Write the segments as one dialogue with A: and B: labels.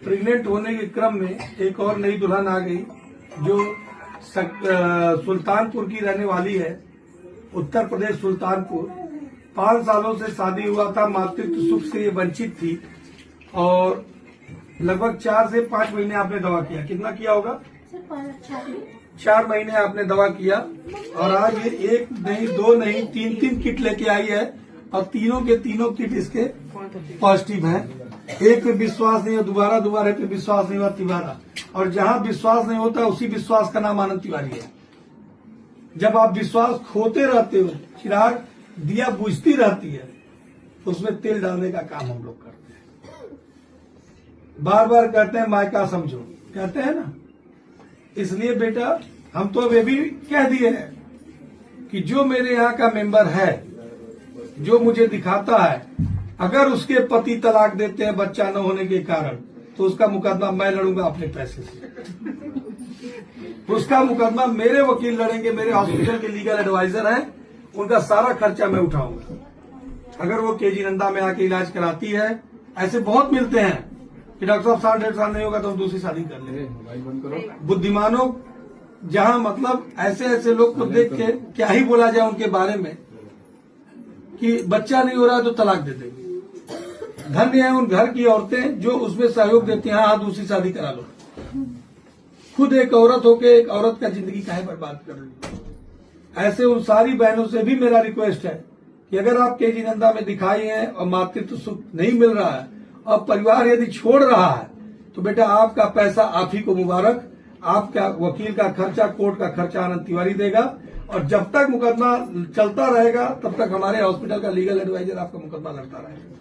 A: Pregnant होने के क्रम में एक और नई दुल्हन आ गई जो सुल्तानपुर की रहने वाली है, उत्तर प्रदेश सुल्तानपुर। 5 सालों से शादी हुआ था, मातृत्व सुख से ये वंचित थी और लगभग 4 से 5 महीने आपने दवा किया। कितना किया होगा? 4 महीने आपने दवा किया और आज ये 1 नहीं 2 नहीं 3 किट लेके आई है और तीनों के तीनों किट इसके पॉजिटिव हैं। एक पे विश्वास नहीं है, दोबारा पे विश्वास नहीं हुआ, तिवारा। और जहां विश्वास नहीं होता उसी विश्वास का नाम आनंद तिवारी है। जब आप विश्वास खोते रहते हो, चिराग दिया बुझती रहती है, तो उसमें तेल डालने का काम हम लोग करते हैं। बार बार कहते हैं मायका समझो, कहते हैं ना। इसलिए बेटा हम तो अब ये भी कह दिए हैं कि जो मेरे यहाँ का मेंबर है, जो मुझे दिखाता है, अगर उसके पति तलाक देते हैं बच्चा न होने के कारण, तो उसका मुकदमा मैं लड़ूंगा अपने पैसे से। उसका मुकदमा मेरे वकील लड़ेंगे, मेरे हॉस्पिटल के लीगल एडवाइजर हैं, उनका सारा खर्चा मैं उठाऊंगा। अगर वो केजी नंदा में आके इलाज कराती है, ऐसे बहुत मिलते हैं कि डॉक्टर साहब साल 1.5 साल नहीं होगा तो हम दूसरी शादी कर लेंगे। बुद्धिमानों, जहां मतलब ऐसे लोग को देख के क्या ही बोला जाए उनके बारे में कि बच्चा नहीं हो रहा है तो तलाक दे देंगे। धन्य है उन घर की औरतें जो उसमें सहयोग देती हैं, हाँ दूसरी शादी करा लो। खुद एक औरत होके एक औरत का जिंदगी काहे बर्बाद कर रही है। ऐसे उन सारी बहनों से भी मेरा रिक्वेस्ट है कि अगर आप केजी नंदा में दिखाई हैं और मातृत्व सुख नहीं मिल रहा है और परिवार यदि छोड़ रहा है, तो बेटा आपका पैसा आप ही को मुबारक। आपका वकील का खर्चा, कोर्ट का खर्चा आनंद तिवारी देगा और जब तक मुकदमा चलता रहेगा तब तक हमारे हॉस्पिटल का लीगल एडवाइजर आपका मुकदमा लड़ता रहेगा।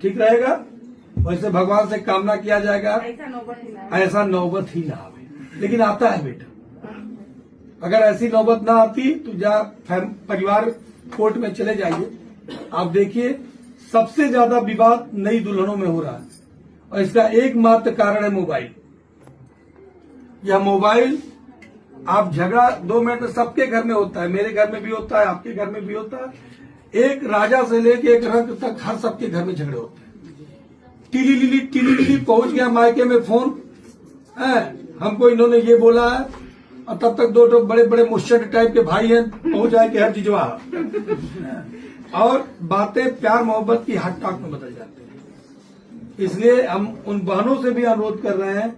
A: ठीक रहेगा? वैसे भगवान से कामना किया जाएगा ऐसा नौबत ही ना आवे, लेकिन आता है बेटा। अगर ऐसी नौबत ना आती तो परिवार कोर्ट में चले जाइए। आप देखिए सबसे ज्यादा विवाद नई दुल्हनों में हो रहा है और इसका एकमात्र कारण है मोबाइल। यह मोबाइल, आप झगड़ा 2 मिनट में सबके घर में होता है, मेरे घर में भी होता है, आपके घर में भी होता है। एक राजा से लेके एक रंग तक हर सबके घर में झगड़े होते हैं। टिली पहुंच गया मायके में फोन, हमको इन्होंने ये बोला है, और तब तक 2 बड़े बड़े मुश्किल टाइप के भाई हैं, पहुंच आए कि हर जिजवा और बातें प्यार मोहब्बत की हट टाक में बदल जाते हैं। इसलिए हम उन बहनों से भी अनुरोध कर रहे हैं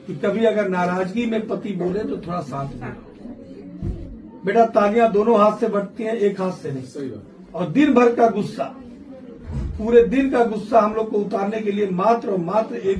A: कि कभी अगर नाराजगी में पति बोले तो थोड़ा शांत में रहो। बेटा तालियां दोनों हाथ से बटती हैं, एक हाथ से नहीं। और दिन भर का गुस्सा, पूरे दिन का गुस्सा हम लोग को उतारने के लिए मात्र और मात्र एक